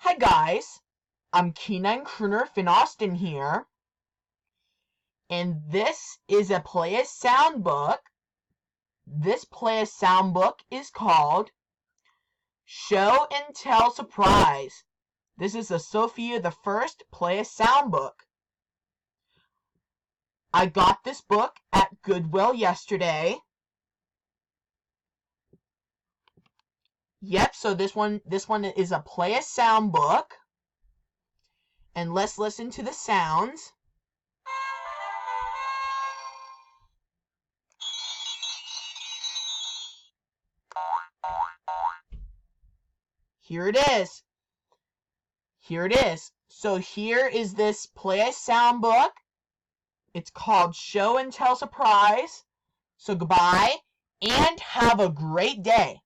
Hi guys, I'm Kenine Crooner Finn Austin here, and this is a Play a Sound book. This Play a Sound book is called Show and Tell Surprise. This is a Sophia the First Play a Sound book. I got this book at Goodwill yesterday. Yep, so this one is a Play a Sound book. And let's listen to the sounds. Here it is. So here is this Play a Sound book. It's called Show and Tell Surprise. So goodbye and have a great day.